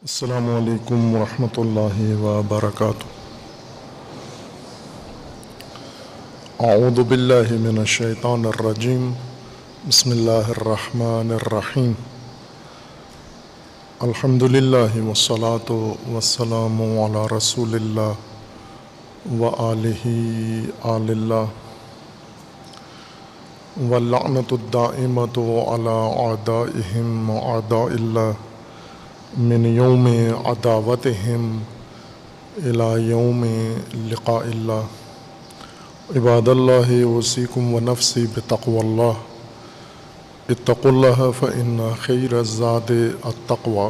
السلام علیکم ورحمۃ اللہ وبرکاتہ۔ اعوذ باللہ من الشیطان الرجیم، بسم اللہ الرحمن الرحیم۔ الحمد للہ والصلاۃ والسلام علی رسول اللہ وآلہ آل اللہ، واللعنۃ الدائمۃ علی اعدائہم اعداء اللہ من یوم عداوتہم الی یوم لقاء اللہ۔ عباد اللہ اوصیکم ونفسی بتقوی اللہ، اتقوا اللہ فإن خیر الزاد التقوی۔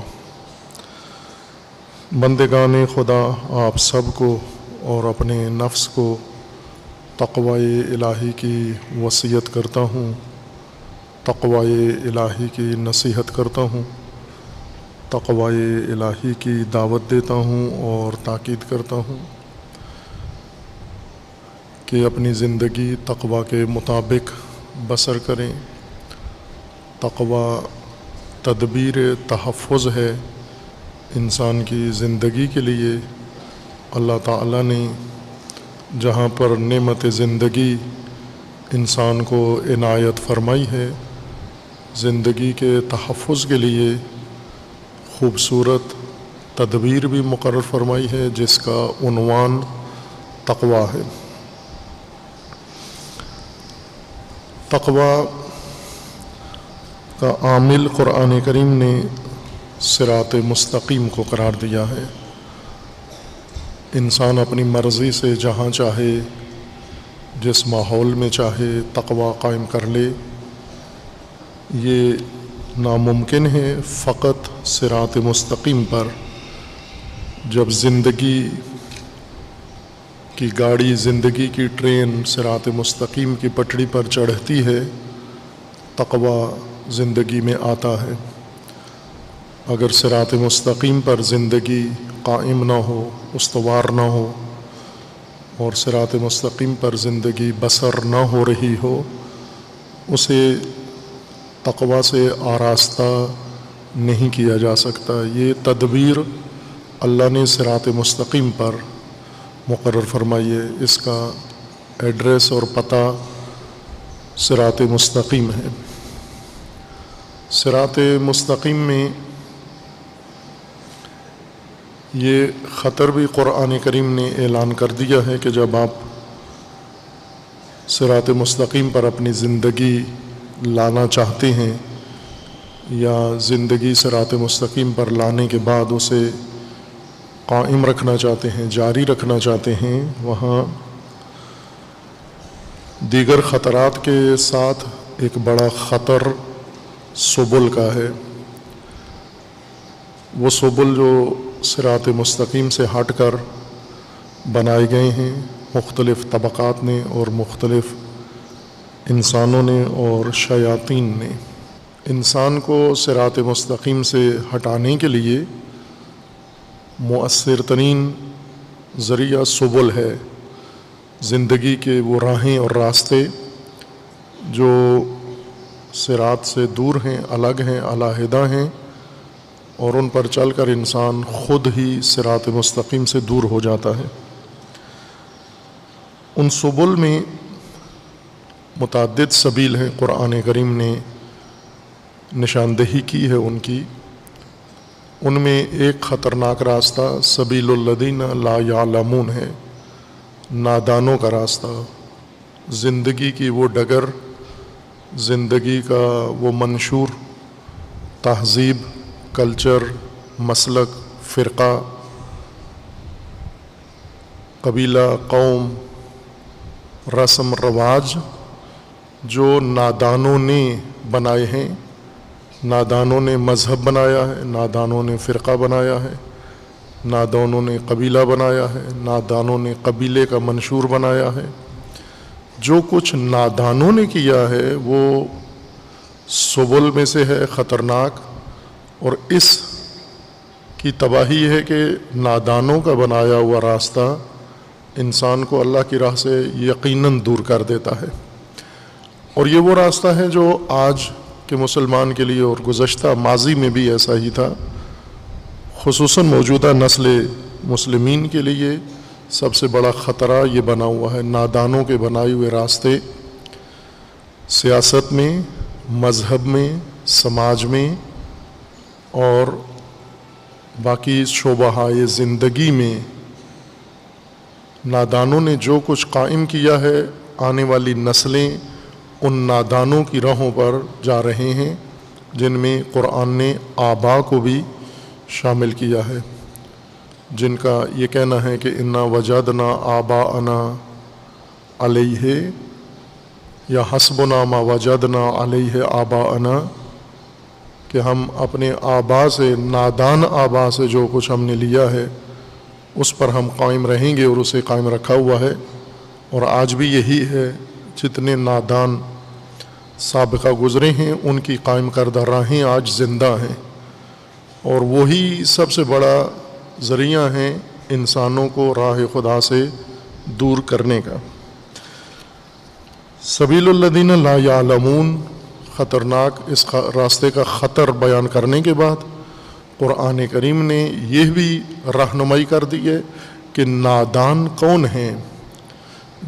بندگان خدا، آپ سب کو اور اپنے نفس کو تقوی الہی کی وصیت کرتا ہوں، تقوی الہی کی نصیحت کرتا ہوں، تقوی الہی کی دعوت دیتا ہوں اور تاکید کرتا ہوں کہ اپنی زندگی تقوی کے مطابق بسر کریں۔ تقوی تدبیر تحفظ ہے انسان کی زندگی کے لیے۔ اللہ تعالیٰ نے جہاں پر نعمت زندگی انسان کو عنایت فرمائی ہے، زندگی کے تحفظ کے لیے خوبصورت تدبیر بھی مقرر فرمائی ہے، جس کا عنوان تقوی ہے۔ تقوی کا عامل قرآن کریم نے صراط مستقیم کو قرار دیا ہے۔ انسان اپنی مرضی سے جہاں چاہے، جس ماحول میں چاہے تقوی قائم کر لے، یہ ناممکن ہے فقط صراط مستقیم پر۔ جب زندگی کی گاڑی، زندگی کی ٹرین صراط مستقیم کی پٹڑی پر چڑھتی ہے، تقوی زندگی میں آتا ہے۔ اگر صراط مستقیم پر زندگی قائم نہ ہو، استوار نہ ہو، اور صراط مستقیم پر زندگی بسر نہ ہو رہی ہو، اسے تقوی سے آراستہ نہیں کیا جا سکتا۔ یہ تدبیر اللہ نے صراط مستقیم پر مقرر فرمائی ہے۔ اس کا ایڈریس اور پتہ صراط مستقیم ہے۔ صراط مستقیم میں یہ خطر بھی قرآن کریم نے اعلان کر دیا ہے کہ جب آپ صراط مستقیم پر اپنی زندگی لانا چاہتے ہیں یا زندگی صراط مستقیم پر لانے کے بعد اسے قائم رکھنا چاہتے ہیں، جاری رکھنا چاہتے ہیں، وہاں دیگر خطرات کے ساتھ ایک بڑا خطر سبل کا ہے۔ وہ سبل جو صراط مستقیم سے ہٹ کر بنائے گئے ہیں مختلف طبقات نے اور مختلف انسانوں نے اور شیاطین نے۔ انسان کو صراط مستقیم سے ہٹانے کے لیے مؤثر ترین ذریعہ سبل ہے، زندگی کے وہ راہیں اور راستے جو صراط سے دور ہیں، الگ ہیں، علیحدہ ہیں، اور ان پر چل کر انسان خود ہی صراط مستقیم سے دور ہو جاتا ہے۔ ان سبل میں متعدد سبیل ہیں، قرآن کریم نے نشاندہی کی ہے ان کی۔ ان میں ایک خطرناک راستہ سبیل الذین لا یعلمون ہے، نادانوں کا راستہ۔ زندگی کی وہ ڈگر، زندگی کا وہ منشور، تہذیب، کلچر، مسلک، فرقہ، قبیلہ، قوم، رسم رواج جو نادانوں نے بنائے ہیں۔ نادانوں نے مذہب بنایا ہے، نادانوں نے فرقہ بنایا ہے، نادانوں نے قبیلہ بنایا ہے، نادانوں نے قبیلے کا منشور بنایا ہے۔ جو کچھ نادانوں نے کیا ہے وہ سبل میں سے ہے، خطرناک، اور اس کی تباہی ہے کہ نادانوں کا بنایا ہوا راستہ انسان کو اللہ کی راہ سے یقیناً دور کر دیتا ہے۔ اور یہ وہ راستہ ہے جو آج کے مسلمان کے لیے اور گزشتہ ماضی میں بھی ایسا ہی تھا، خصوصاً موجودہ نسل مسلمین کے لیے سب سے بڑا خطرہ یہ بنا ہوا ہے نادانوں کے بنائے ہوئے راستے سیاست میں، مذہب میں، سماج میں اور باقی شعبۂ زندگی میں نادانوں نے جو کچھ قائم کیا ہے، آنے والی نسلیں ان نادانوں کی راہوں پر جا رہے ہیں، جن میں قرآن نے آبا کو بھی شامل کیا ہے، جن کا یہ کہنا ہے کہ انا وجدنا آباءنا علیہ یا حسبنا ما وجدنا علیہ آباءنا، کہ ہم اپنے آبا سے، نادان آبا سے جو کچھ ہم نے لیا ہے اس پر ہم قائم رہیں گے، اور اسے قائم رکھا ہوا ہے، اور آج بھی یہی ہے۔ جتنے نادان سابقہ گزرے ہیں ان کی قائم کردہ راہیں آج زندہ ہیں، اور وہی سب سے بڑا ذریعہ ہیں انسانوں کو راہ خدا سے دور کرنے کا۔ سبیل الذین لا یعلمون، خطرناک اس راستے کا خطر بیان کرنے کے بعد قرآن کریم نے یہ بھی رہنمائی کر دی ہے کہ نادان کون ہیں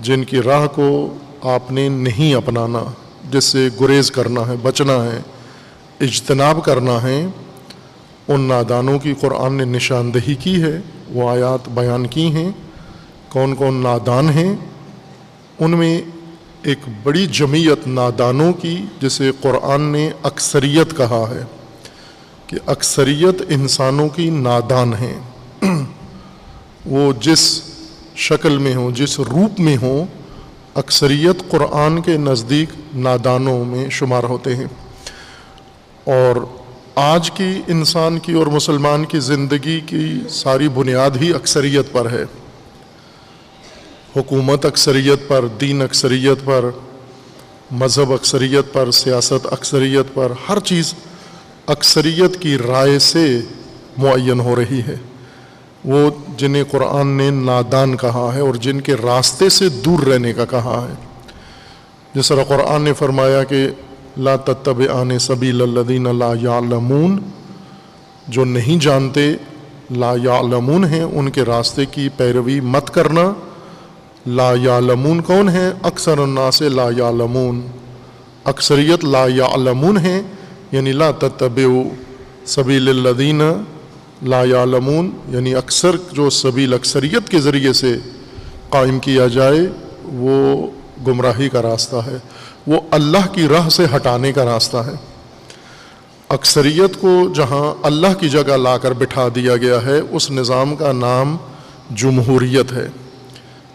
جن کی راہ کو آپ نے نہیں اپنانا، جس سے گریز کرنا ہے، بچنا ہے، اجتناب کرنا ہے۔ ان نادانوں کی قرآن نے نشاندہی کی ہے، وہ آیات بیان کی ہیں کون کون نادان ہیں۔ ان میں ایک بڑی جمعیت نادانوں کی جسے قرآن نے اکثریت کہا ہے کہ اکثریت انسانوں کی نادان ہیں، وہ جس شکل میں ہوں، جس روپ میں ہوں، اکثریت قرآن کے نزدیک نادانوں میں شمار ہوتے ہیں۔ اور آج کی انسان کی اور مسلمان کی زندگی کی ساری بنیاد ہی اکثریت پر ہے، حکومت اکثریت پر، دین اکثریت پر، مذہب اکثریت پر، سیاست اکثریت پر، ہر چیز اکثریت کی رائے سے معین ہو رہی ہے۔ وہ جنہیں قرآن نے نادان کہا ہے اور جن کے راستے سے دور رہنے کا کہا ہے، جس طرح قرآن نے فرمایا کہ لا تتبعان سبیل الذین لا یعلمون، جو نہیں جانتے، لا یعلمون ہیں، ان کے راستے کی پیروی مت کرنا۔ لا یعلمون کون ہیں؟ اکثر الناس لا یعلمون، اکثریت لا یعلمون ہیں، یعنی لا تتبعوا سبیل الذین لا یعلمون، یعنی اکثر جو سبیل اکثریت کے ذریعے سے قائم کیا جائے وہ گمراہی کا راستہ ہے، وہ اللہ کی راہ سے ہٹانے کا راستہ ہے۔ اکثریت کو جہاں اللہ کی جگہ لا کر بٹھا دیا گیا ہے، اس نظام کا نام جمہوریت ہے۔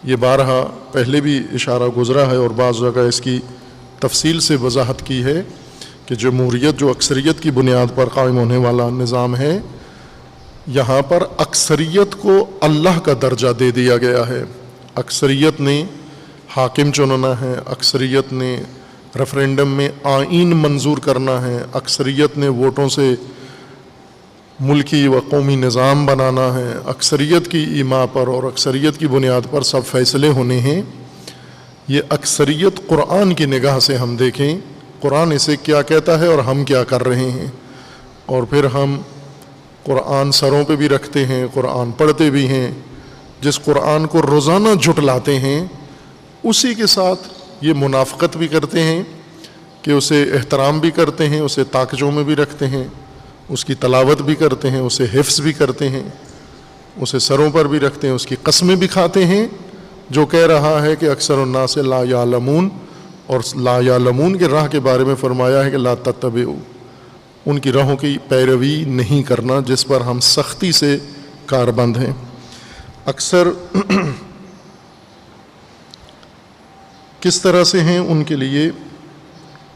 یہ بارہا پہلے بھی اشارہ گزرا ہے اور بعض جگہ اس کی تفصیل سے وضاحت کی ہے کہ جمہوریت جو اکثریت کی بنیاد پر قائم ہونے والا نظام ہے، یہاں پر اکثریت کو اللہ کا درجہ دے دیا گیا ہے۔ اکثریت نے حاکم چننا ہے، اکثریت نے ریفرینڈم میں آئین منظور کرنا ہے، اکثریت نے ووٹوں سے ملکی و قومی نظام بنانا ہے، اکثریت کی ایما پر اور اکثریت کی بنیاد پر سب فیصلے ہونے ہیں۔ یہ اکثریت قرآن کی نگاہ سے ہم دیکھیں، قرآن اسے کیا کہتا ہے اور ہم کیا کر رہے ہیں، اور پھر ہم قرآن سروں پہ بھی رکھتے ہیں، قرآن پڑھتے بھی ہیں۔ جس قرآن کو روزانہ جھٹلاتے ہیں اسی کے ساتھ یہ منافقت بھی کرتے ہیں کہ اسے احترام بھی کرتے ہیں، اسے طاقچوں میں بھی رکھتے ہیں، اس کی تلاوت بھی کرتے ہیں، اسے حفظ بھی کرتے ہیں، اسے سروں پر بھی رکھتے ہیں، اس کی قسمیں بھی کھاتے ہیں، جو کہہ رہا ہے کہ اکثر الناس لا یعلمون، اور لا یعلمون کے راہ کے بارے میں فرمایا ہے کہ لا تتبعوا، ان کی راہوں کی پیروی نہیں کرنا جس پر ہم سختی سے کاربند ہیں۔ اکثر کس طرح سے ہیں ان کے لیے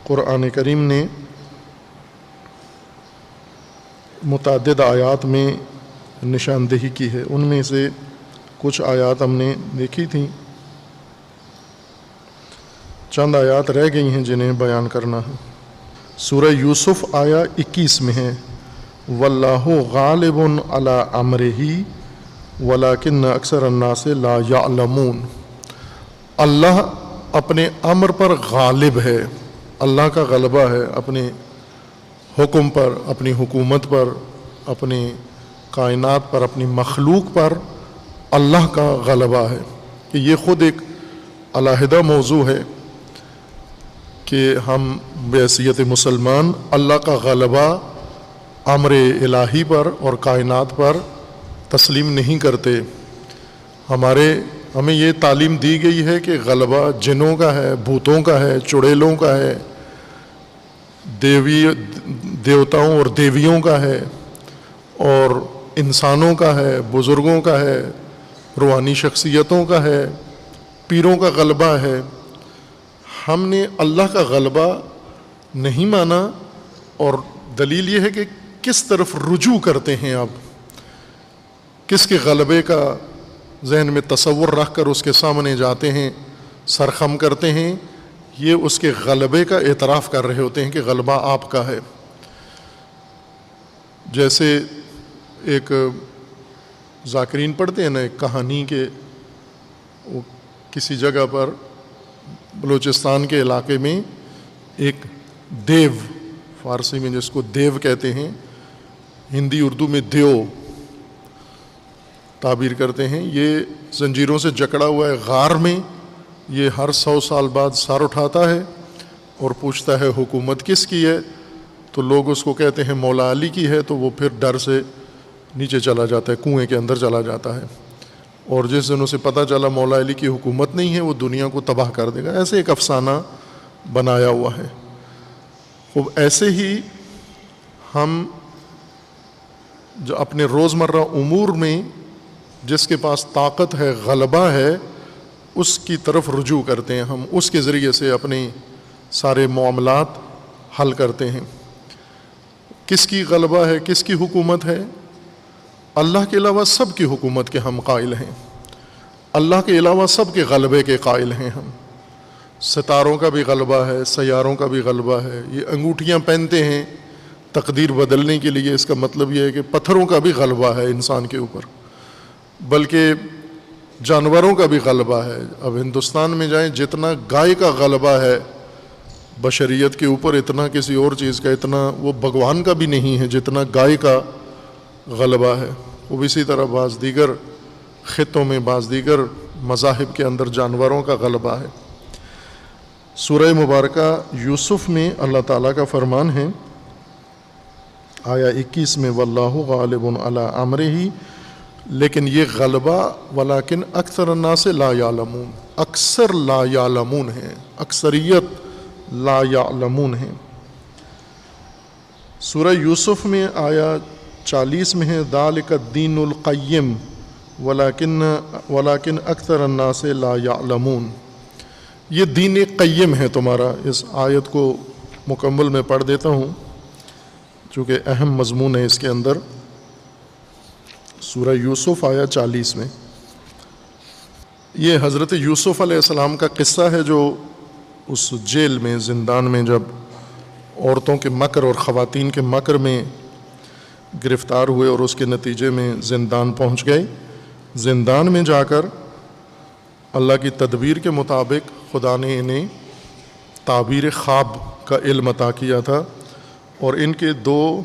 قرآن کریم نے متعدد آیات میں نشاندہی کی ہے۔ ان میں سے کچھ آیات ہم نے دیکھی تھیں، چند آیات رہ گئی ہیں جنہیں بیان کرنا ہے۔ سورہ یوسف آیا 21 میں ہے، واللہ غالب علی امرہ ولکن اکثر الناس لا یعلمون، اللہ اپنے امر پر غالب ہے، اللہ کا غلبہ ہے اپنے حکم پر، اپنی حکومت پر، اپنے کائنات پر، اپنی مخلوق پر اللہ کا غلبہ ہے، کہ یہ خود ایک علیحدہ موضوع ہے کہ ہم بحیثیت مسلمان اللہ کا غلبہ امر الہی پر اور کائنات پر تسلیم نہیں کرتے۔ ہمیں یہ تعلیم دی گئی ہے کہ غلبہ جنوں کا ہے، بھوتوں کا ہے، چڑیلوں کا ہے، دیوتاؤں اور دیویوں کا ہے، اور انسانوں کا ہے، بزرگوں کا ہے، روحانی شخصیتوں کا ہے، پیروں کا غلبہ ہے۔ ہم نے اللہ کا غلبہ نہیں مانا، اور دلیل یہ ہے کہ کس طرف رجوع کرتے ہیں آپ، کس کے غلبے کا ذہن میں تصور رکھ کر اس کے سامنے جاتے ہیں، سرخم کرتے ہیں، یہ اس کے غلبے کا اعتراف کر رہے ہوتے ہیں کہ غلبہ آپ کا ہے۔ جیسے ایک ذاکرین پڑھتے ہیں نا ایک کہانی کے، وہ کسی جگہ پر بلوچستان کے علاقے میں ایک دیو، فارسی میں جس کو دیو کہتے ہیں، ہندی اردو میں دیو تعبیر کرتے ہیں، یہ زنجیروں سے جکڑا ہوا ہے غار میں، یہ ہر 100 سال بعد سر اٹھاتا ہے اور پوچھتا ہے حکومت کس کی ہے، تو لوگ اس کو کہتے ہیں مولا علی کی ہے، تو وہ پھر ڈر سے نیچے چلا جاتا ہے، کنویں کے اندر چلا جاتا ہے، اور جس دن اسے پتہ چلا مولا علی کی حکومت نہیں ہے، وہ دنیا کو تباہ کر دے گا۔ ایسے ایک افسانہ بنایا ہوا ہے۔ خوب ایسے ہی ہم جو اپنے روزمرہ امور میں جس کے پاس طاقت ہے، غلبہ ہے، اس کی طرف رجوع کرتے ہیں، ہم اس کے ذریعے سے اپنے سارے معاملات حل کرتے ہیں۔ کس کی غلبہ ہے، کس کی حکومت ہے؟ اللہ کے علاوہ سب کی حکومت کے ہم قائل ہیں، اللہ کے علاوہ سب کے غلبے کے قائل ہیں ہم۔ ستاروں کا بھی غلبہ ہے، سیاروں کا بھی غلبہ ہے، یہ انگوٹھیاں پہنتے ہیں تقدیر بدلنے کے لیے، اس کا مطلب یہ ہے کہ پتھروں کا بھی غلبہ ہے انسان کے اوپر، بلکہ جانوروں کا بھی غلبہ ہے۔ اب ہندوستان میں جائیں، جتنا گائے کا غلبہ ہے بشریت کے اوپر، اتنا کسی اور چیز کا، اتنا وہ بھگوان کا بھی نہیں ہے جتنا گائے کا غلبہ ہے۔ وہ اسی طرح بعض دیگر خطوں میں، بعض دیگر مذاہب کے اندر جانوروں کا غلبہ ہے۔ سورہ مبارکہ یوسف میں اللہ تعالیٰ کا فرمان ہے، آیا 21 میں، واللہ غالب علی امرہ، لیکن یہ غلبہ ولیکن اکثر الناس لا یعلمون، اکثر لا یعلمون ہیں، اکثریت لا یعلمون ہیں۔ سورہ یوسف میں آیا 40 میں ہے، ذالک الدین القیم ولیکن اکثر الناس لا یعلمون، یہ دین قیم ہے تمہارا۔ اس آیت کو مکمل میں پڑھ دیتا ہوں چونکہ اہم مضمون ہے اس کے اندر۔ سورہ یوسف آیا 40 میں، یہ حضرت یوسف علیہ السلام کا قصہ ہے، جو اس جیل میں، زندان میں، جب عورتوں کے مکر اور خواتین کے مکر میں گرفتار ہوئے اور اس کے نتیجے میں زندان پہنچ گئے۔ زندان میں جا کر اللہ کی تدبیر کے مطابق خدا نے انہیں تعبیر خواب کا علم عطا کیا تھا، اور ان کے 2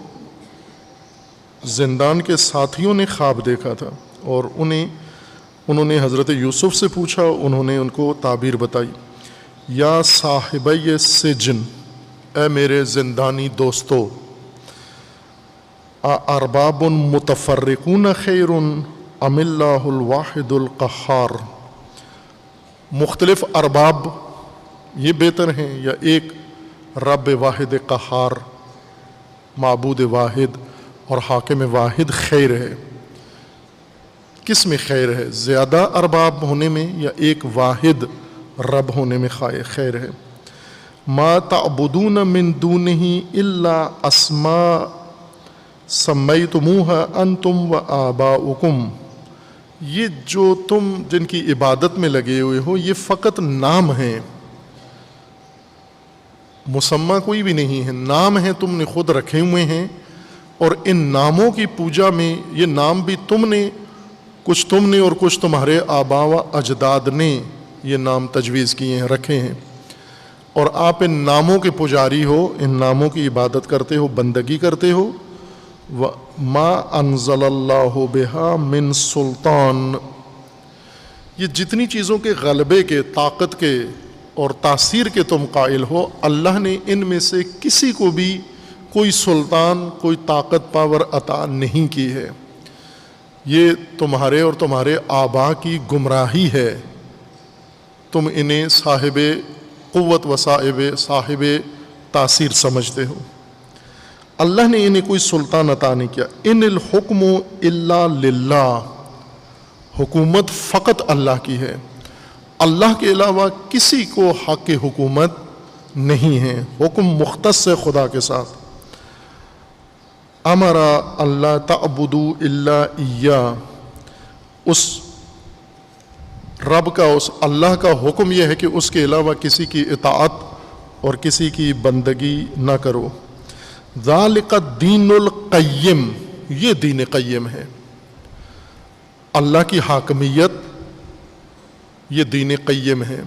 زندان کے ساتھیوں نے خواب دیکھا تھا، اور انہوں نے حضرت یوسف سے پوچھا، انہوں نے ان کو تعبیر بتائی، یا صاحبی سجن، اے میرے زندانی دوستو، ارباب متفرقون خیر ام اللہ الواحد القہار، مختلف ارباب یہ بہتر ہیں یا ایک رب واحد قہار، معبود واحد اور حاکم واحد خیر ہے؟ کس میں خیر ہے، زیادہ ارباب ہونے میں یا ایک واحد رب ہونے میں خیر ہے؟ ما تعبدون من دونہ الا اسماء سمیتموها انتم و آباؤکم، یہ جو تم جن کی عبادت میں لگے ہوئے ہو یہ فقط نام ہیں، مسمى کوئی بھی نہیں ہے، نام ہیں تم نے خود رکھے ہوئے ہیں، اور ان ناموں کی پوجا میں یہ نام بھی کچھ تم نے اور کچھ تمہارے آبا و اجداد نے یہ نام تجویز کیے ہیں، رکھے ہیں، اور آپ ان ناموں کے پجاری ہو، ان ناموں کی عبادت کرتے ہو، بندگی کرتے ہو، ما انزل اللہ بہا من سلطان، یہ جتنی چیزوں کے غلبے کے، طاقت کے اور تاثیر کے تم قائل ہو، اللہ نے ان میں سے کسی کو بھی کوئی سلطان، کوئی طاقت پاور عطا نہیں کی ہے۔ یہ تمہارے اور تمہارے آبا کی گمراہی ہے، تم انہیں صاحب قوت و صاحب تاثیر سمجھتے ہو۔ اللہ نے انہیں کوئی سلطان عطا نہیں کیا۔ ان الحکم الا للہ، حکومت فقط اللہ کی ہے، اللہ کے علاوہ کسی کو حق حکومت نہیں ہے، حکم مختص ہے خدا کے ساتھ۔ امر اللہ تعبدوا الا ایاہ، اس رب کا، اس اللہ کا حکم یہ ہے کہ اس کے علاوہ کسی کی اطاعت اور کسی کی بندگی نہ کرو۔ ذالک الدین القیم، یہ دین قیم ہے، اللہ کی حاکمیت یہ دین قیم ہے۔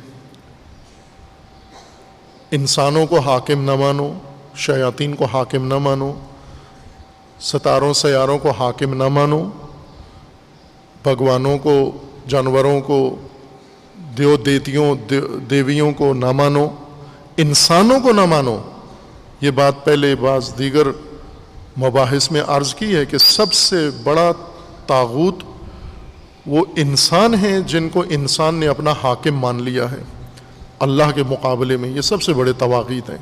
انسانوں کو حاکم نہ مانو، شیاطین کو حاکم نہ مانو، ستاروں سیاروں کو حاکم نہ مانو، بھگوانوں کو، جانوروں کو، دیویوں کو نہ مانو، انسانوں کو نہ مانو۔ یہ بات پہلے بعض دیگر مباحث میں عرض کی ہے کہ سب سے بڑا طاغوت وہ انسان ہیں جن کو انسان نے اپنا حاکم مان لیا ہے اللہ کے مقابلے میں، یہ سب سے بڑے طواغیت ہیں۔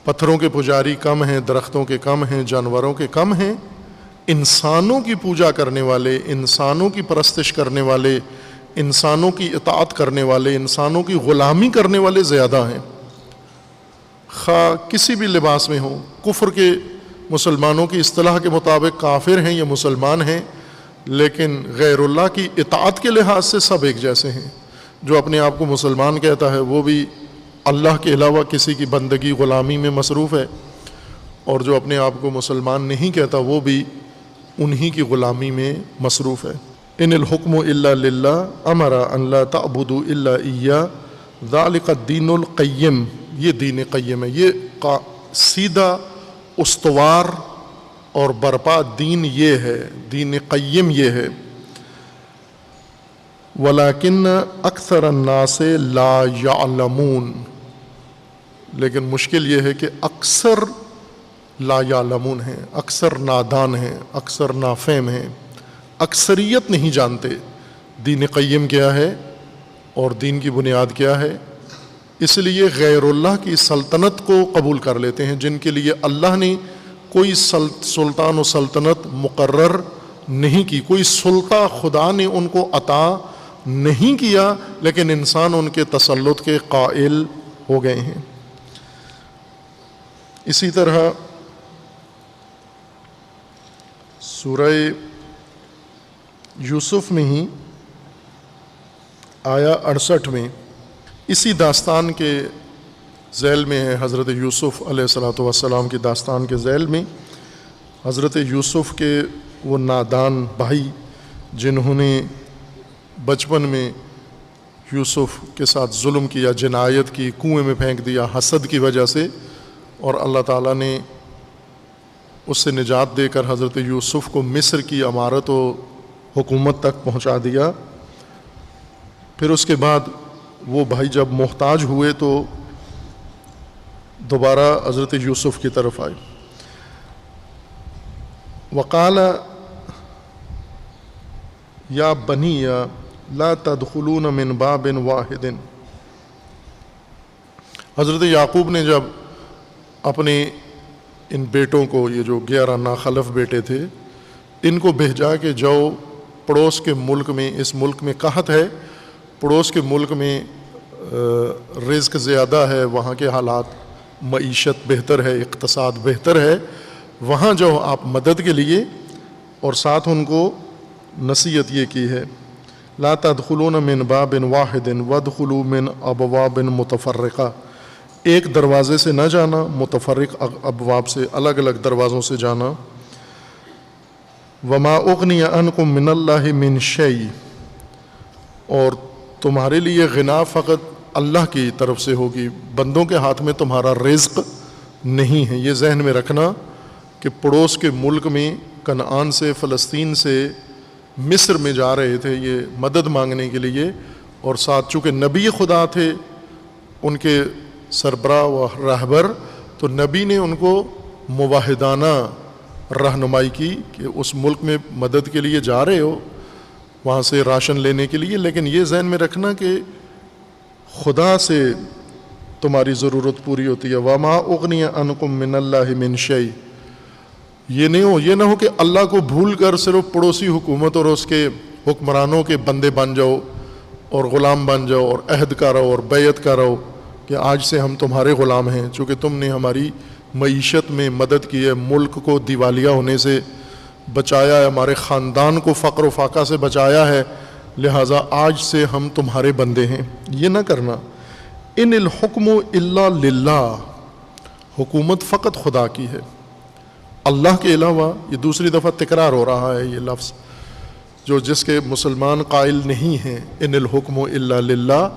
پتھروں کے پجاری کم ہیں، درختوں کے کم ہیں، جانوروں کے کم ہیں، انسانوں کی پوجا کرنے والے، انسانوں کی پرستش کرنے والے، انسانوں کی اطاعت کرنے والے، انسانوں کی غلامی کرنے والے زیادہ ہیں، خواہ کسی بھی لباس میں ہوں۔ کفر کے مسلمانوں کی اصطلاح کے مطابق کافر ہیں یا مسلمان ہیں، لیکن غیر اللہ کی اطاعت کے لحاظ سے سب ایک جیسے ہیں۔ جو اپنے آپ کو مسلمان کہتا ہے وہ بھی اللہ کے علاوہ کسی کی بندگی غلامی میں مصروف ہے، اور جو اپنے آپ کو مسلمان نہیں کہتا وہ بھی انہی کی غلامی میں مصروف ہے۔ ان الحکم الا للہ امر ان لا تعبدوا الا ایاہ ذالک الدین القیم، یہ دین قیم ہے، یہ سیدھا استوار اور برپا دین یہ ہے، دین قیم یہ ہے۔ ولیکن اکثر الناس لا یعلمون، لیکن مشکل یہ ہے کہ اکثر لا یعلمون ہیں، اکثر نادان ہیں، اکثر نافہم ہیں، اکثریت نہیں جانتے دین قیم کیا ہے اور دین کی بنیاد کیا ہے، اس لیے غیر اللہ کی سلطنت کو قبول کر لیتے ہیں، جن کے لیے اللہ نے کوئی سلطان و سلطنت مقرر نہیں کی، کوئی سلطہ خدا نے ان کو عطا نہیں کیا، لیکن انسان ان کے تسلط کے قائل ہو گئے ہیں۔ اسی طرح سورہ یوسف میں ہی آیا 68 میں اسی داستان کے ذیل میں ہے، حضرت یوسف علیہ السلام کی داستان کے ذیل میں حضرت یوسف کے وہ نادان بھائی جنہوں نے بچپن میں یوسف کے ساتھ ظلم کیا، جنایت کی، کنویں میں پھینک دیا حسد کی وجہ سے، اور اللہ تعالیٰ نے اس سے نجات دے کر حضرت یوسف کو مصر کی امارت و حکومت تک پہنچا دیا۔ پھر اس کے بعد وہ بھائی جب محتاج ہوئے تو دوبارہ حضرت یوسف کی طرف آئے۔ وقال یا بنی لا تدخلون من باب واحد، حضرت یعقوب نے جب اپنے ان بیٹوں کو، یہ جو 11 ناخلف بیٹے تھے، ان کو بھیجا کہ جاؤ پڑوس کے ملک میں، اس ملک میں قحط ہے، پڑوس کے ملک میں رزق زیادہ ہے، وہاں کے حالات، معیشت بہتر ہے، اقتصاد بہتر ہے، وہاں جاؤ آپ مدد کے لیے۔ اور ساتھ ان کو نصیحت یہ کی ہے، لا تدخلون من باب واحد وادخلوا من ابواب متفرقہ، ایک دروازے سے نہ جانا، متفرق ابواب سے، الگ الگ دروازوں سے جانا۔ وما اغنی عنکم من اللہ من شیء، اور تمہارے لیے غنا فقط اللہ کی طرف سے ہوگی، بندوں کے ہاتھ میں تمہارا رزق نہیں ہے، یہ ذہن میں رکھنا۔ کہ پڑوس کے ملک میں کنعان سے، فلسطین سے مصر میں جا رہے تھے یہ مدد مانگنے کے لیے، اور ساتھ چونکہ نبی خدا تھے ان کے سربراہ و رہبر، تو نبی نے ان کو مواحدانہ رہنمائی کی کہ اس ملک میں مدد کے لیے جا رہے ہو، وہاں سے راشن لینے کے لیے، لیکن یہ ذہن میں رکھنا کہ خدا سے تمہاری ضرورت پوری ہوتی ہے۔ وَمَا أُغْنِيَ عَنْكُم مِّنَ اللَّهِ مِن شَيْءٍ، یہ نہ ہو کہ اللہ کو بھول کر صرف پڑوسی حکومت اور اس کے حکمرانوں کے بندے بن جاؤ اور غلام بن جاؤ اور عہد کا رہو اور بیعت کا رہو کہ آج سے ہم تمہارے غلام ہیں، چونکہ تم نے ہماری معیشت میں مدد کی ہے، ملک کو دیوالیہ ہونے سے بچایا ہے، ہمارے خاندان کو فقر و فاقہ سے بچایا ہے، لہٰذا آج سے ہم تمہارے بندے ہیں۔ یہ نہ کرنا۔ ان الحکم الا للہ، حکومت فقط خدا کی ہے، اللہ کے علاوہ۔ یہ دوسری دفعہ تکرار ہو رہا ہے یہ لفظ، جس کے مسلمان قائل نہیں ہیں، ان الحکم الا للہ۔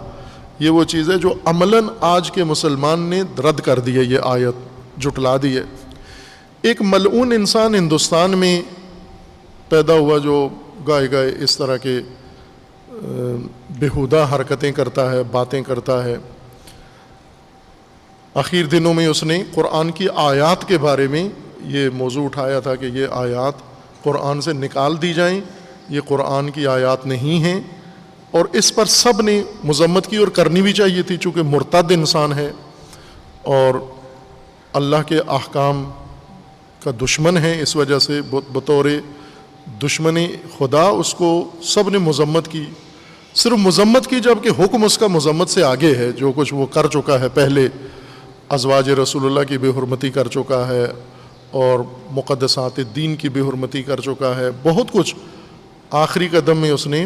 یہ وہ چیز ہے جو عملاً آج کے مسلمان نے رد کر دی ہے، یہ آیت جھٹلا دی ہے۔ ایک ملعون انسان ہندوستان میں پیدا ہوا جو گائے گائے اس طرح کے بیہودہ حرکتیں کرتا ہے، باتیں کرتا ہے۔ اخیر دنوں میں اس نے قرآن کی آیات کے بارے میں یہ موضوع اٹھایا تھا کہ یہ آیات قرآن سے نکال دی جائیں، یہ قرآن کی آیات نہیں ہیں، اور اس پر سب نے مذمت کی اور کرنی بھی چاہیے تھی، چونکہ مرتد انسان ہے اور اللہ کے احکام کا دشمن ہے، اس وجہ سے بطور دشمن خدا اس کو سب نے مذمت کی۔ صرف مذمت کی جبکہ حکم اس کا مذمت سے آگے ہے، جو کچھ وہ کر چکا ہے پہلے، ازواج رسول اللہ کی بے حرمتی کر چکا ہے اور مقدسات دین کی بے حرمتی کر چکا ہے، بہت کچھ۔ آخری قدم میں اس نے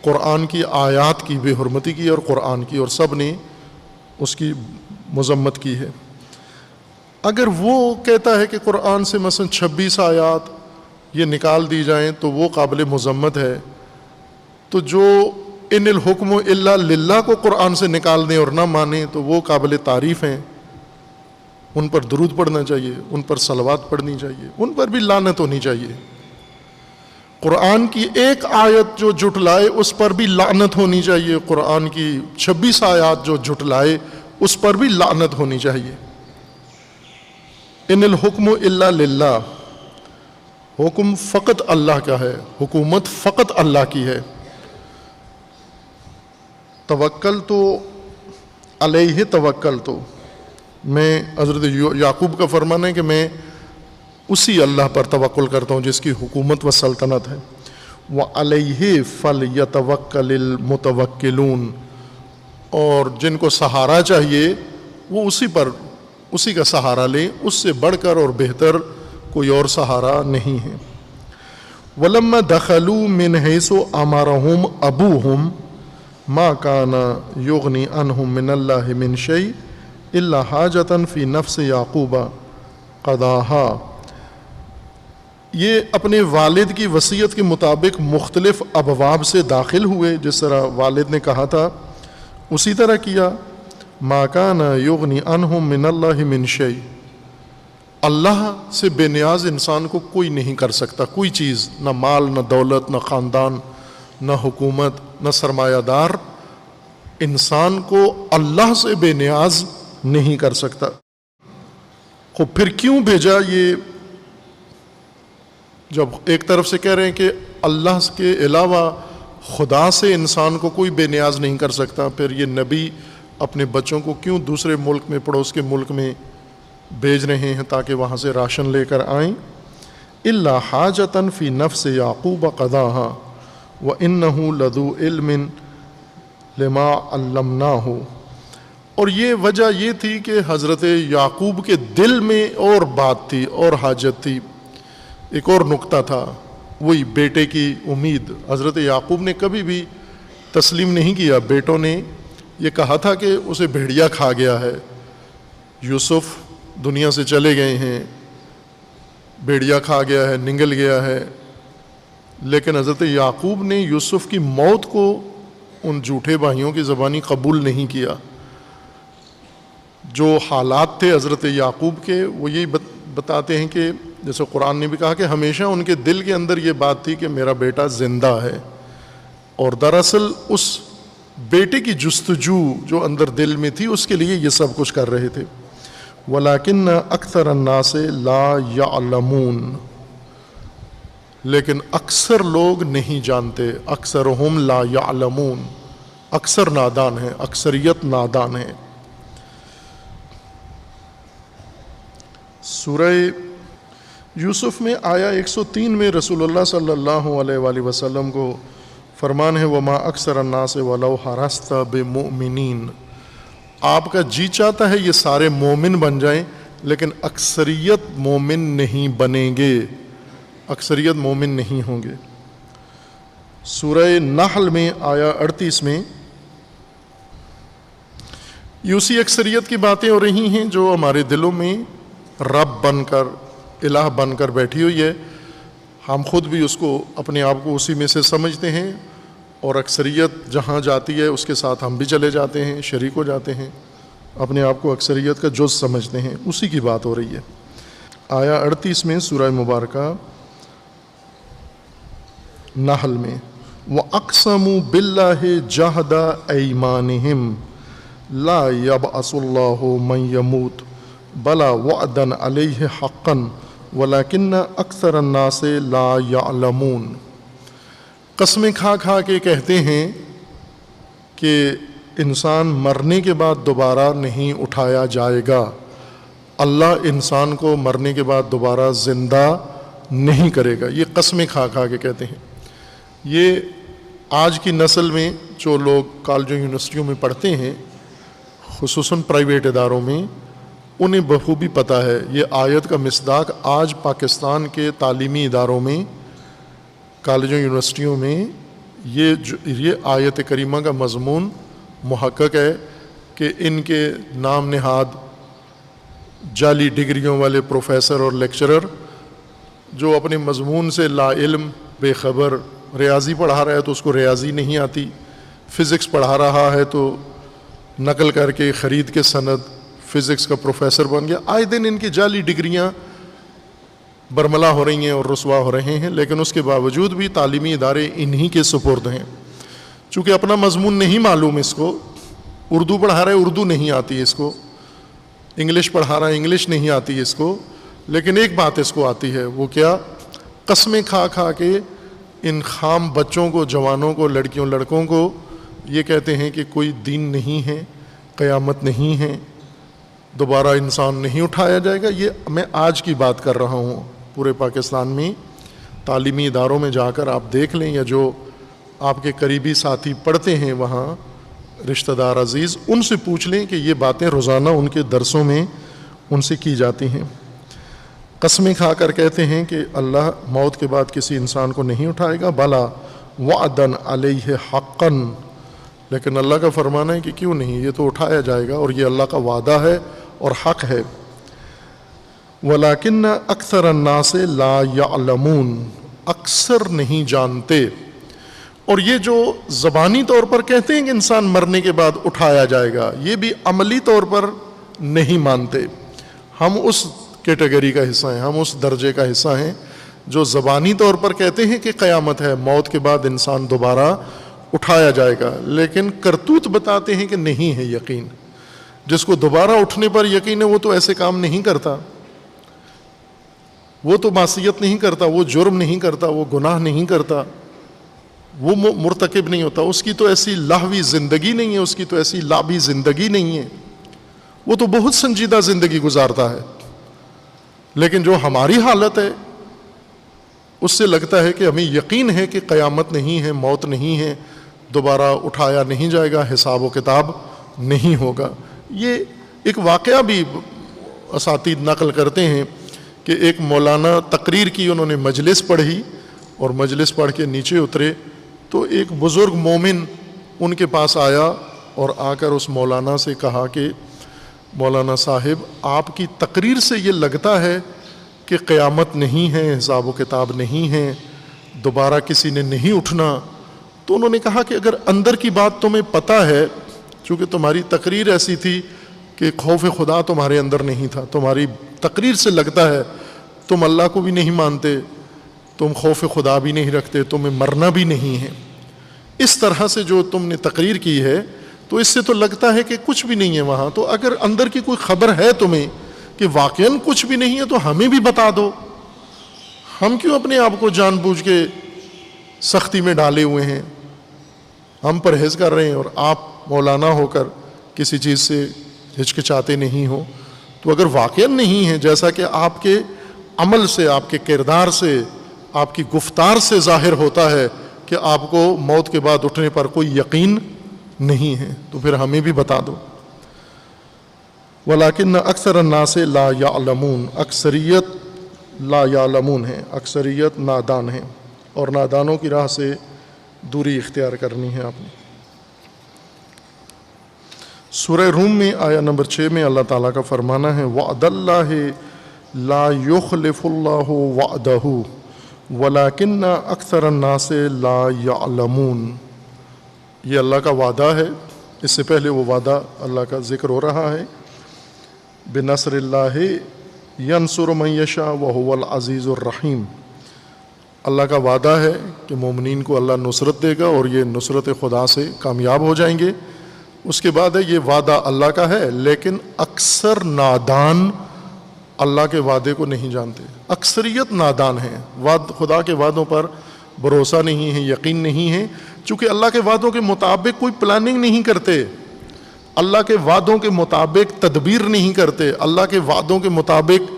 قرآن کی آیات کی بے حرمتی کی اور قرآن کی، اور سب نے اس کی مذمت کی ہے۔ اگر وہ کہتا ہے کہ قرآن سے مثلا 26 آیات یہ نکال دی جائیں تو وہ قابل مذمت ہے، تو جو ان الحکم الا للہ کو قرآن سے نکال دیں اور نہ مانیں تو وہ قابل تعریف ہیں، ان پر درود پڑھنا چاہیے، ان پر صلوات پڑھنی چاہیے، ان پر بھی لعنت ہونی چاہیے۔ قرآن کی ایک آیت جو جھٹلائے اس پر بھی لعنت ہونی چاہیے، قرآن کی 26 آیات جو جھٹلائے اس پر بھی لعنت ہونی چاہیے۔ ان الحکم الا للہ، حکم فقط اللہ کا ہے، حکومت فقط اللہ کی ہے۔ توکل تو علیہ توکل، تو میں حضرت یعقوب کا فرمان ہے کہ میں اسی اللہ پر توکل کرتا ہوں جس کی حکومت و سلطنت ہے۔ وَعَلَيْهِ فَلْيَتَوَكَّلِ الْمُتَوَكِّلُونَ، اور جن کو سہارا چاہیے وہ اسی کا سہارا لیں، اس سے بڑھ کر اور بہتر کوئی اور سہارا نہیں ہے۔ وَلَمَّا دَخَلُوا مِنْ حَيْثُ أَمَرَهُمْ أَبُوهُمْ مَا كَانَ يُغْنِي عَنْهُمْ مِنَ اللَّهِ مِنْ شَيْءٍ إِلَّا حَاجَةً فِي نَفْسِ يَعْقُوبَ قَضَاهَا۔ یہ اپنے والد کی وصیت کے مطابق مختلف ابواب سے داخل ہوئے، جس طرح والد نے کہا تھا اسی طرح کیا۔ ما کان یغنی عنہم من اللہ من شیء، اللہ سے بے نیاز انسان کو کوئی نہیں کر سکتا، کوئی چیز، نہ مال، نہ دولت، نہ خاندان، نہ حکومت، نہ سرمایہ دار، انسان کو اللہ سے بے نیاز نہیں کر سکتا۔ خب پھر کیوں بھیجا؟ یہ جب ایک طرف سے کہہ رہے ہیں کہ اللہ کے علاوہ خدا سے انسان کو کوئی بے نیاز نہیں کر سکتا، پھر یہ نبی اپنے بچوں کو کیوں دوسرے ملک میں، پڑوس کے ملک میں بھیج رہے ہیں تاکہ وہاں سے راشن لے کر آئیں؟ إِلَّا حَاجَةً فِي نَفْسِ يَعْقُوبَ قَضَاهَا وَإِنَّهُ لَذُو عِلْمٍ لِمَا عَلَّمْنَاهُ، اور یہ وجہ یہ تھی کہ حضرت یعقوب کے دل میں اور بات تھی اور حاجت تھی، ایک اور نقطہ تھا، وہی بیٹے کی امید۔ حضرت یعقوب نے کبھی بھی تسلیم نہیں کیا، بیٹوں نے یہ کہا تھا کہ اسے بھیڑیا کھا گیا ہے، یوسف دنیا سے چلے گئے ہیں، بھیڑیا کھا گیا ہے، نگل گیا ہے، لیکن حضرت یعقوب نے یوسف کی موت کو ان جھوٹے بھائیوں کی زبانی قبول نہیں کیا، جو حالات تھے حضرت یعقوب کے وہ یہی بتاتے ہیں کہ جیسے قرآن نے بھی کہا کہ ہمیشہ ان کے دل کے اندر یہ بات تھی کہ میرا بیٹا زندہ ہے، اور دراصل اس بیٹے کی جستجو جو اندر دل میں تھی اس کے لیے یہ سب کچھ کر رہے تھے۔ وَلَكِنَّ أَكْثَرَ النَّاسِ لَا يَعْلَمُونَ، لیکن اکثر لوگ نہیں جانتے، اکثرہم لا یعلمون، اکثر نادان ہیں، اکثریت نادان ہے۔ سورہ یوسف میں آیا 103 میں رسول اللہ صلی اللہ علیہ وآلہ وسلم کو فرمان ہے وَمَا أَكْثَرَ النَّاسِ وَلَوْ حَرَصْتَ بِمُؤْمِنِينَ، آپ کا جی چاہتا ہے یہ سارے مومن بن جائیں لیکن اکثریت مومن نہیں بنیں گے، اکثریت مومن نہیں ہوں گے۔ سورہ نحل میں آیا 38 میں یہ اسی اکثریت کی باتیں ہو رہی ہیں جو ہمارے دلوں میں رب بن کر، الہ بن کر بیٹھی ہوئی ہے، ہم خود بھی اس کو اپنے آپ کو اسی میں سے سمجھتے ہیں، اور اکثریت جہاں جاتی ہے اس کے ساتھ ہم بھی چلے جاتے ہیں، شریک ہو جاتے ہیں، اپنے آپ کو اکثریت کا جز سمجھتے ہیں، اسی کی بات ہو رہی ہے۔ آیا 38 میں سورہ مبارکہ نحل میں وَأَقْسَمُوا بِاللَّهِ جَهْدَ أَيْمَانِهِمْ لَا يَبْعَثُ اللَّهُ مَن يَمُوتُ بَلَى وَعْدًا عَلَيْهِ حَقًّا وَلَكِنَّ أَكْثَرَ النَّاسِ لَا يَعْلَمُونَ، قسمیں کھا کھا کے کہتے ہیں کہ انسان مرنے کے بعد دوبارہ نہیں اٹھایا جائے گا، اللہ انسان کو مرنے کے بعد دوبارہ زندہ نہیں کرے گا، یہ قسمیں کھا کھا کے کہتے ہیں۔ یہ آج کی نسل میں جو لوگ کالجوں یونیورسٹیوں میں پڑھتے ہیں، خصوصاً پرائیویٹ اداروں میں، انہیں بخوبی پتہ ہے یہ آیت کا مصداق آج پاکستان کے تعلیمی اداروں میں، کالجوں یونیورسٹیوں میں یہ آیت کریمہ کا مضمون محقق ہے کہ ان کے نام نہاد جعلی ڈگریوں والے پروفیسر اور لیکچرر جو اپنے مضمون سے لا علم، بے خبر، ریاضی پڑھا رہا ہے تو اس کو ریاضی نہیں آتی، فزکس پڑھا رہا ہے تو نقل کر کے خرید کے سند فزکس کا پروفیسر بن گیا، آئے دن ان کی جعلی ڈگریاں برملا ہو رہی ہیں اور رسوا ہو رہے ہیں، لیکن اس کے باوجود بھی تعلیمی ادارے انہی کے سپرد ہیں۔ چونکہ اپنا مضمون نہیں معلوم اس کو، اردو پڑھا رہا ہے اردو نہیں آتی اس کو، انگلش پڑھا رہا ہے انگلش نہیں آتی اس کو، لیکن ایک بات اس کو آتی ہے، وہ کیا؟ قسمیں کھا کھا کے ان خام بچوں کو، جوانوں کو، لڑکیوں لڑکوں کو یہ کہتے ہیں کہ کوئی دین نہیں ہے، قیامت نہیں ہے، دوبارہ انسان نہیں اٹھایا جائے گا۔ یہ میں آج کی بات کر رہا ہوں، پورے پاکستان میں تعلیمی اداروں میں جا کر آپ دیکھ لیں، یا جو آپ کے قریبی ساتھی پڑھتے ہیں وہاں رشتہ دار عزیز، ان سے پوچھ لیں کہ یہ باتیں روزانہ ان کے درسوں میں ان سے کی جاتی ہیں۔ قسمیں کھا کر کہتے ہیں کہ اللہ موت کے بعد کسی انسان کو نہیں اٹھائے گا، بلا وعدن علیہ حقن، لیکن اللہ کا فرمانا ہے کہ کیوں نہیں، یہ تو اٹھایا جائے گا اور یہ اللہ کا وعدہ ہے اور حق ہے۔ وَلَكِنَّ أَكْثَرَ النَّاسِ لَا يَعْلَمُونَ، اکثر نہیں جانتے۔ اور یہ جو زبانی طور پر کہتے ہیں کہ انسان مرنے کے بعد اٹھایا جائے گا، یہ بھی عملی طور پر نہیں مانتے۔ ہم اس کیٹیگری کا حصہ ہیں، ہم اس درجے کا حصہ ہیں جو زبانی طور پر کہتے ہیں کہ قیامت ہے، موت کے بعد انسان دوبارہ اٹھایا جائے گا، لیکن کرتوت بتاتے ہیں کہ نہیں ہے یقین۔ جس کو دوبارہ اٹھنے پر یقین ہے وہ تو ایسے کام نہیں کرتا، وہ تو معصیت نہیں کرتا، وہ جرم نہیں کرتا، وہ گناہ نہیں کرتا، وہ مرتکب نہیں ہوتا، اس کی تو ایسی لاہوی زندگی نہیں ہے، اس کی تو ایسی لابی زندگی نہیں ہے، وہ تو بہت سنجیدہ زندگی گزارتا ہے۔ لیکن جو ہماری حالت ہے اس سے لگتا ہے کہ ہمیں یقین ہے کہ قیامت نہیں ہے، موت نہیں ہے، دوبارہ اٹھایا نہیں جائے گا، حساب و کتاب نہیں ہوگا۔ یہ ایک واقعہ بھی اساتید نقل کرتے ہیں کہ ایک مولانا تقریر کی، انہوں نے مجلس پڑھی اور مجلس پڑھ کے نیچے اترے تو ایک بزرگ مومن ان کے پاس آیا اور آ کر اس مولانا سے کہا کہ مولانا صاحب آپ کی تقریر سے یہ لگتا ہے کہ قیامت نہیں ہے، حساب و کتاب نہیں ہے، دوبارہ کسی نے نہیں اٹھنا۔ تو انہوں نے کہا کہ اگر اندر کی بات تمہیں پتہ ہے، چونکہ تمہاری تقریر ایسی تھی کہ خوف خدا تمہارے اندر نہیں تھا. تمہاری تقریر سے لگتا ہے تم اللہ کو بھی نہیں مانتے, تم خوف خدا بھی نہیں رکھتے, تمہیں مرنا بھی نہیں ہے. اس طرح سے جو تم نے تقریر کی ہے تو اس سے تو لگتا ہے کہ کچھ بھی نہیں ہے وہاں. تو اگر اندر کی کوئی خبر ہے تمہیں کہ واقعاً کچھ بھی نہیں ہے تو ہمیں بھی بتا دو. ہم کیوں اپنے آپ کو جان بوجھ کے سختی میں ڈالے ہوئے ہیں؟ ہم پرہیز کر رہے ہیں اور آپ مولانا ہو کر کسی چیز سے ہچکچاتے نہیں ہو. تو اگر واقعاً نہیں ہے, جیسا کہ آپ کے عمل سے, آپ کے کردار سے, آپ کی گفتار سے ظاہر ہوتا ہے کہ آپ کو موت کے بعد اٹھنے پر کوئی یقین نہیں ہے, تو پھر ہمیں بھی بتا دو. وَلَٰكِنَّ أَكْثَرَ النَّاسِ لَا يَعْلَمُونَ, اکثریت لا یعلمون ہے, اکثریت نادان ہیں, اور نادانوں کی راہ سے دوری اختیار کرنی ہے آپ نے. سورہ روم میں آیا نمبر 6 میں اللہ تعالیٰ کا فرمانا ہے وعد اللہ لا یخلف اللہ وعدہ ولکن اکثر الناس لا یعلمون. یہ اللہ کا وعدہ ہے. اس سے پہلے وہ وعدہ اللہ کا ذکر ہو رہا ہے, بنصر اللہ ینصر من یشاء وہو العزیز الرحیم. اللہ کا وعدہ ہے کہ مومنین کو اللہ نصرت دے گا اور یہ نصرت خدا سے کامیاب ہو جائیں گے. اس کے بعد ہے یہ وعدہ اللہ کا ہے, لیکن اکثر نادان اللہ کے وعدے کو نہیں جانتے. اکثریت نادان ہیں, خدا کے وعدوں پر بھروسہ نہیں ہے, یقین نہیں ہے, چونکہ اللہ کے وعدوں کے مطابق کوئی پلاننگ نہیں کرتے, اللہ کے وعدوں کے مطابق تدبیر نہیں کرتے, اللہ کے وعدوں کے مطابق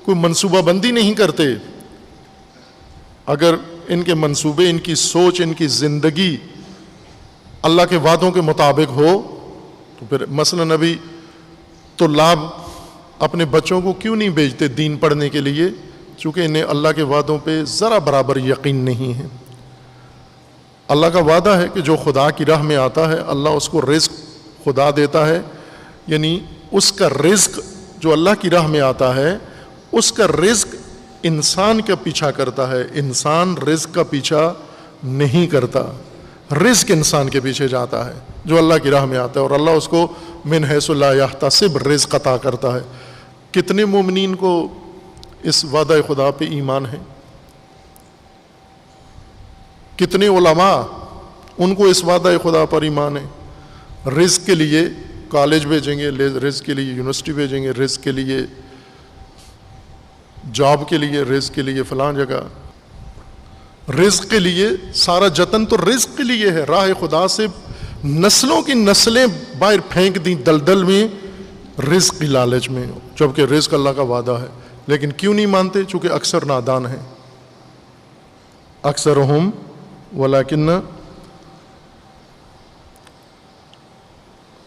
کوئی منصوبہ بندی نہیں کرتے. اگر ان کے منصوبے, ان کی سوچ, ان کی زندگی اللہ کے وعدوں کے مطابق ہو تو پھر مثلا ابھی طلاب اپنے بچوں کو کیوں نہیں بھیجتے دین پڑھنے کے لیے؟ چونکہ انہیں اللہ کے وعدوں پہ ذرا برابر یقین نہیں ہے. اللہ کا وعدہ ہے کہ جو خدا کی راہ میں آتا ہے اللہ اس کو رزق خدا دیتا ہے, یعنی اس کا رزق جو اللہ کی راہ میں آتا ہے اس کا رزق انسان کا پیچھا کرتا ہے, انسان رزق کا پیچھا نہیں کرتا. رزق انسان کے پیچھے جاتا ہے جو اللہ کی راہ میں آتا ہے, اور اللہ اس کو من حیث لا یحتسب رزق عطا کرتا ہے. کتنے مومنین کو اس وعدہ خدا پہ ایمان ہے؟ کتنے علماء ان کو اس وعدہ خدا پر ایمان ہے؟ رزق کے لیے کالج بھیجیں گے, رزق کے لیے یونیورسٹی بھیجیں گے, رزق کے لیے جاب کے لیے, رزق کے لیے فلاں جگہ, رزق کے لیے سارا جتن تو رزق کے لیے ہے. راہ خدا سے نسلوں کی نسلیں باہر پھینک دیں دلدل میں رزق کی لالچ میں, جبکہ رزق اللہ کا وعدہ ہے. لیکن کیوں نہیں مانتے؟ چونکہ اکثر نادان ہیں. اکثرہم ولیکن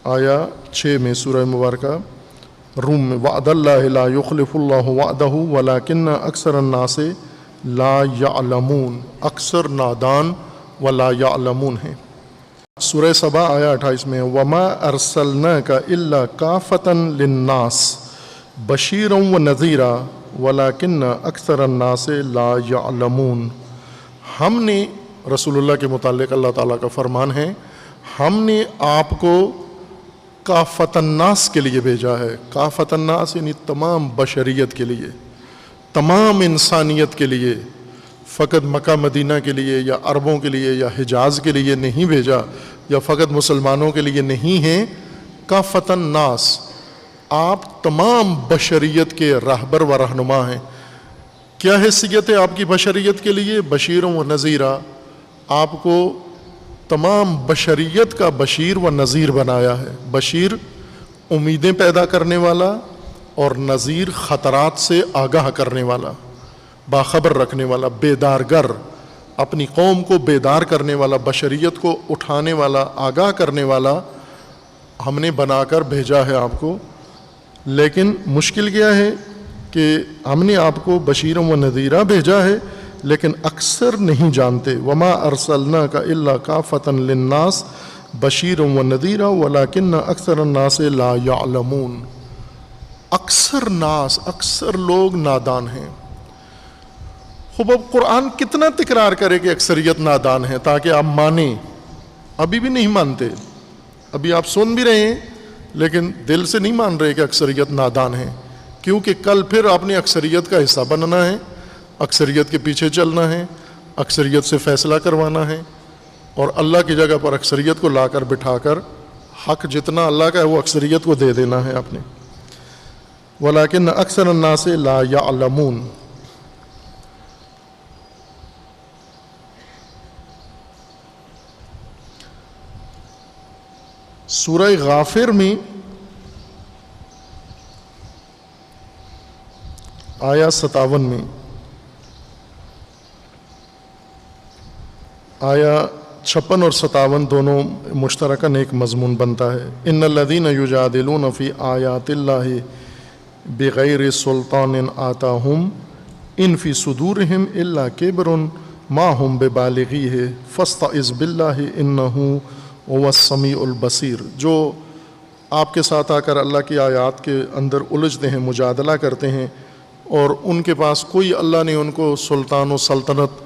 آیا 6 میں سورہ مبارکہ روم میں وعد اللہ لا یخلف اللہ وعدہ ولکن اکثر الناس لا یعلمون, اکثر نادان ولا یعلمون ہیں. سورہ سبا آیا 28 میں وما ارسلناک الا کافۃ للناس بشیرا ونذیرا ولکن اکثر الناس لا یعلمون. ہم نے رسول اللہ کے متعلق اللہ تعالیٰ کا فرمان ہے, ہم نے آپ کو کافۃ الناس کے لیے بھیجا ہے. کافۃ الناس یعنی تمام بشریت کے لیے, تمام انسانیت کے لیے, فقط مکہ مدینہ کے لیے یا عربوں کے لیے یا حجاز کے لیے نہیں بھیجا, یا فقط مسلمانوں کے لیے نہیں ہیں. کافۃ الناس, آپ تمام بشریت کے راہبر و رہنما ہیں. کیا حیثیت ہے آپ کی بشریت کے لیے؟ بشیر و نذیرہ. آپ کو تمام بشریت کا بشیر و نذیر بنایا ہے. بشیر امیدیں پیدا کرنے والا, اور نذیر خطرات سے آگاہ کرنے والا, باخبر رکھنے والا, بیدار گر, اپنی قوم کو بیدار کرنے والا, بشریت کو اٹھانے والا, آگاہ کرنے والا ہم نے بنا کر بھیجا ہے آپ کو. لیکن مشکل کیا ہے کہ ہم نے آپ کو بشیر و نذیرہ بھیجا ہے لیکن اکثر نہیں جانتے. وما ارسلناک الا کافۃ للناس بشیر و نذیرہ ولکن اکثر الناس لا یعلمون. اکثر ناس, اکثر لوگ نادان ہیں. خوب اب قرآن کتنا تکرار کرے کہ اکثریت نادان ہے تاکہ آپ مانیں؟ ابھی بھی نہیں مانتے. ابھی آپ سن بھی رہے ہیں لیکن دل سے نہیں مان رہے کہ اکثریت نادان ہے، کیونکہ کل پھر آپ نے اکثریت کا حصہ بننا ہے، اکثریت کے پیچھے چلنا ہے، اکثریت سے فیصلہ کروانا ہے، اور اللہ کی جگہ پر اکثریت کو لا کر بٹھا کر حق جتنا اللہ کا ہے وہ اکثریت کو دے دینا ہے آپ نے۔ وَلَكِنَّ أَكْثَرَ النَّاسِ لَا يَعْلَمُونَ۔ سورہ غافر میں آیا 57 میں آیا 56 اور 57 دونوں مشترکاً ایک مضمون بنتا ہے۔ ان الذین یجادلون فی آیات اللہ بغیر سلطان آتاہم ان فی صدورہم الا کبر ما ہم ببالغیہ فاستعذ باللہ انہ هو السمیع البصیر۔ جو آپ کے ساتھ آ کر اللہ کی آیات کے اندر الجھتے ہیں، مجادلہ کرتے ہیں، اور ان کے پاس کوئی اللہ نے ان کو سلطان و سلطنت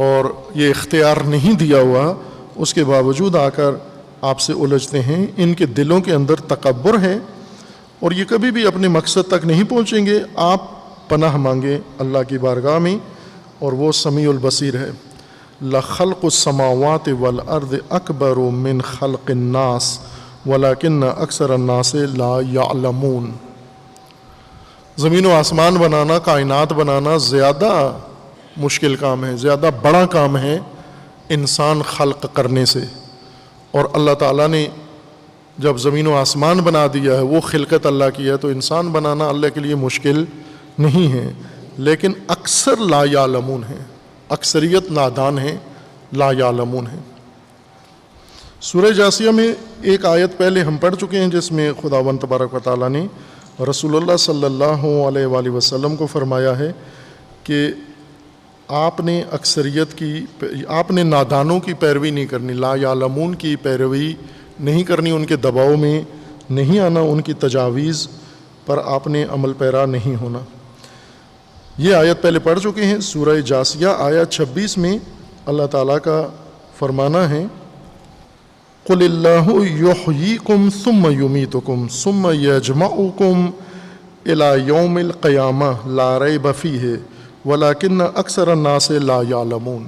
اور یہ اختیار نہیں دیا ہوا، اس کے باوجود آ کر آپ سے الجھتے ہیں، ان کے دلوں کے اندر تکبر ہے اور یہ کبھی بھی اپنے مقصد تک نہیں پہنچیں گے۔ آپ پناہ مانگے اللہ کی بارگاہ میں، اور وہ سمیع البصیر ہے۔ لَخَلْقُ السَّمَاوَاتِ وَالْأَرْضِ أَكْبَرُ مِنْ خَلْقِ النَّاسِ وَلَكِنَّ أَكْثَرَ النَّاسِ لَا يَعْلَمُونَ۔ زمین و آسمان بنانا، کائنات بنانا زیادہ مشکل کام ہے، زیادہ بڑا کام ہے انسان خلق کرنے سے، اور اللہ تعالیٰ نے جب زمین و آسمان بنا دیا ہے، وہ خلقت اللہ کی ہے، تو انسان بنانا اللہ کے لیے مشکل نہیں ہے، لیکن اکثر لا یعلمون ہیں، اکثریت نادان ہیں، لا یعلمون ہیں۔ سورہ جاسیہ میں ایک آیت پہلے ہم پڑھ چکے ہیں جس میں خداوند تبارک و تعالیٰ نے رسول اللہ صلی اللہ علیہ وآلہ وسلم کو فرمایا ہے کہ آپ نے آپ نے نادانوں کی پیروی نہیں کرنی، لا یعلمون کی پیروی نہیں کرنی، ان کے دباؤ میں نہیں آنا، ان کی تجاویز پر آپ نے عمل پیرا نہیں ہونا۔ یہ آیت پہلے پڑھ چکے ہیں۔ سورہ جاسیہ آیت 26 میں اللہ تعالیٰ کا فرمانا ہے قُلِ اللَّهُ يُحْيِيكُمْ ثُمَّ يُمِيتُكُمْ ثُمَّ يَجْمَعُكُمْ إِلَى يَوْمِ الْقِيَامَةِ لَا رَيْبَ فِيهِ وَلَكِنَّ أَكْثَرَ النَّاسِ لَا يَعْلَمُونَ۔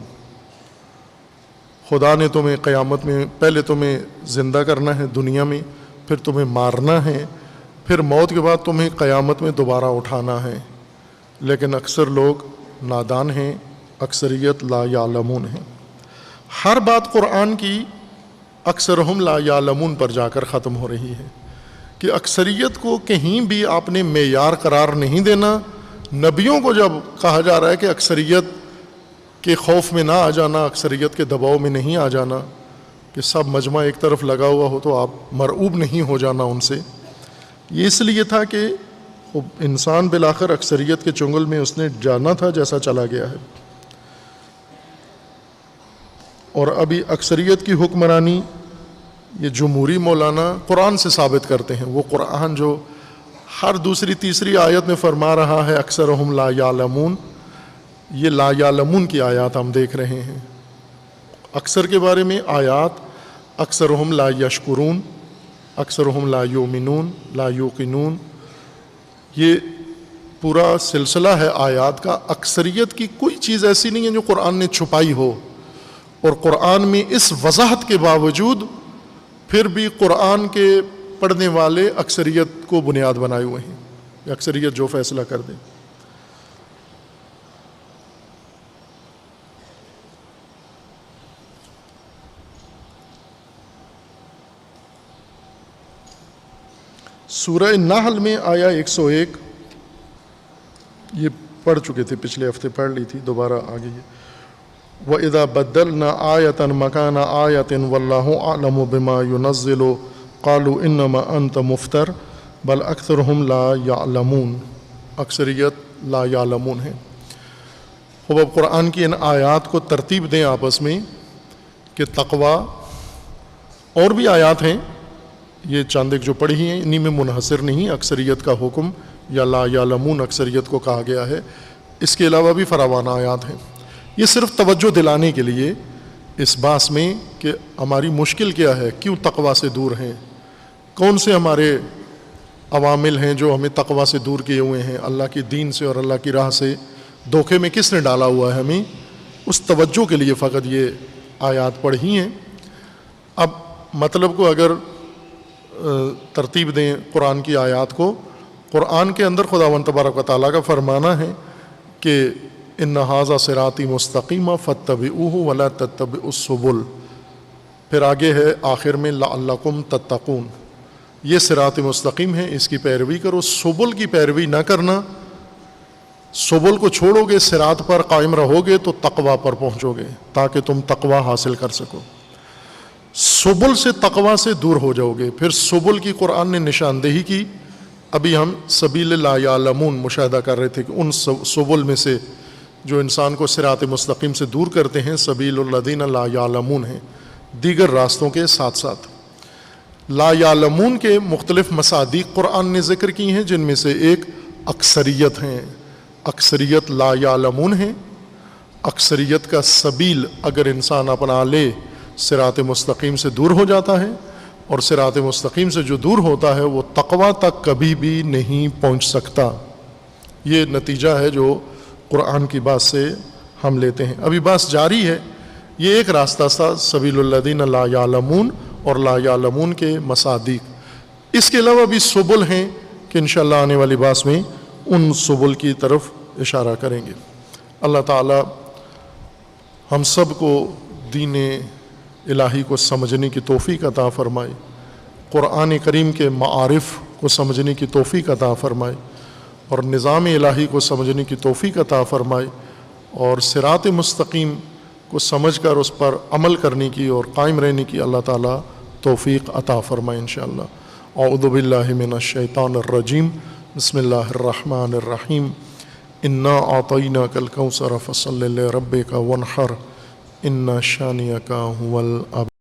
خدا نے تمہیں قیامت میں پہلے تمہیں زندہ کرنا ہے دنیا میں، پھر تمہیں مارنا ہے، پھر موت کے بعد تمہیں قیامت میں دوبارہ اٹھانا ہے، لیکن اکثر لوگ نادان ہیں، اکثریت لا یعلمون ہیں۔ ہر بات قرآن کی اکثرہم لا یعلمون پر جا کر ختم ہو رہی ہے کہ اکثریت کو کہیں بھی آپ نے معیار قرار نہیں دینا۔ نبیوں کو جب کہا جا رہا ہے کہ اکثریت کے خوف میں نہ آ جانا، اکثریت کے دباؤ میں نہیں آ جانا، کہ سب مجمع ایک طرف لگا ہوا ہو تو آپ مرعوب نہیں ہو جانا ان سے، یہ اس لیے تھا کہ انسان بالآخر اکثریت کے چنگل میں اس نے جانا تھا جیسا چلا گیا ہے۔ اور ابھی اکثریت کی حکمرانی یہ جمہوری مولانا قرآن سے ثابت کرتے ہیں، وہ قرآن جو ہر دوسری تیسری آیت میں فرما رہا ہے اکثرہم لا یعلمون، یہ لا یعلمون کی آیات ہم دیکھ رہے ہیں۔ اکثر کے بارے میں آیات اکثرہم لا یشکرون، اکثرہم لا یؤمنون، لا یوقنون، یہ پورا سلسلہ ہے آیات کا۔ اکثریت کی کوئی چیز ایسی نہیں ہے جو قرآن نے چھپائی ہو، اور قرآن میں اس وضاحت کے باوجود پھر بھی قرآن کے پڑھنے والے اکثریت کو بنیاد بنائے ہوئے ہیں، اکثریت جو فیصلہ کر دے۔ سورہ نحل میں آیا 101، یہ پڑھ چکے تھے، پچھلے ہفتے پڑھ لی تھی، دوبارہ آگے یہ وَإِذَا بَدَّلْنَا آيَةً مَكَانَ آيَةٍ وَاللَّهُ أَعْلَمُ بِمَا يُنَزِّلُ قَالُوا إِنَّمَا أَنْتَ مُفْتَرٍ بَلْ أَكْثَرُهُمْ لَا يَعْلَمُونَ۔ اکثریت لا یعلمون ہیں۔ اب قرآن کی ان آیات کو ترتیب دیں آپس میں کہ تقوی، اور بھی آیات ہیں، یہ چاند ایک جو پڑھی ہیں انہی میں منحصر نہیں، اکثریت کا حکم یا لا یعلمون اکثریت کو کہا گیا ہے، اس کے علاوہ بھی فراوان آیات ہیں۔ یہ صرف توجہ دلانے کے لیے اس بات میں کہ ہماری مشکل کیا ہے، کیوں تقوی سے دور ہیں، کون سے ہمارے عوامل ہیں جو ہمیں تقوی سے دور کیے ہوئے ہیں، اللہ کی دین سے اور اللہ کی راہ سے دھوکے میں کس نے ڈالا ہوا ہے، ہمیں اس توجہ کے لیے فقط یہ آیات پڑھی ہیں۔ اب مطلب کو اگر ترتیب دیں قرآن کی آیات کو، قرآن کے اندر خداوند تبارک و تعالیٰ کا فرمانا ہے کہ ان ھذا صراطی مستقیم فاتبعوہ ولا تتبعوا السبل، پھر آگے ہے آخر میں لعلکم تتقون، یہ صراط مستقیم ہے، اس کی پیروی کرو، سبل کی پیروی نہ کرنا، سبل کو چھوڑو گے، صراط پر قائم رہو گے تو تقوی پر پہنچو گے تاکہ تم تقوی حاصل کر سکو، سبل سے تقوی سے دور ہو جاؤ گے۔ پھر سبل کی قرآن نے نشاندہی کی، ابھی ہم سبیل لا یعلمون مشاہدہ کر رہے تھے کہ ان سبل میں سے جو انسان کو صراط مستقیم سے دور کرتے ہیں سبیل الذین لا یعلمون ہیں، دیگر راستوں کے ساتھ ساتھ۔ لا یعلمون کے مختلف مصادیق قرآن نے ذکر کی ہیں، جن میں سے ایک اکثریت ہیں، اکثریت لا یعلمون ہیں۔ اکثریت کا سبیل اگر انسان اپنا لے صراط مستقیم سے دور ہو جاتا ہے، اور صراط مستقیم سے جو دور ہوتا ہے وہ تقوی تک کبھی بھی نہیں پہنچ سکتا۔ یہ نتیجہ ہے جو قرآن کی بات سے ہم لیتے ہیں۔ ابھی بات جاری ہے، یہ ایک راستہ تھا سبیل الذین لا یعلمون اور لا یعلمون کے مصادیق، اس کے علاوہ بھی سبل ہیں کہ انشاءاللہ آنے والی بات میں ان سبل کی طرف اشارہ کریں گے۔ اللہ تعالی ہم سب کو دین الہی کو سمجھنے کی توفیق عطا فرمائے، قرآن کریم کے معارف کو سمجھنے کی توفیق عطا فرمائے، اور نظام الہی کو سمجھنے کی توفیق عطا فرمائے، اور صراط مستقیم کو سمجھ کر اس پر عمل کرنے کی اور قائم رہنے کی اللہ تعالیٰ توفیق عطا فرمائے انشاءاللہ۔ اعوذ باللہ من الشیطان الرجیم، بسم اللہ الرحمن الرحیم، انا اعطیناک الکوثر فصل لربک وانحر ان شانئک ھو الابتر۔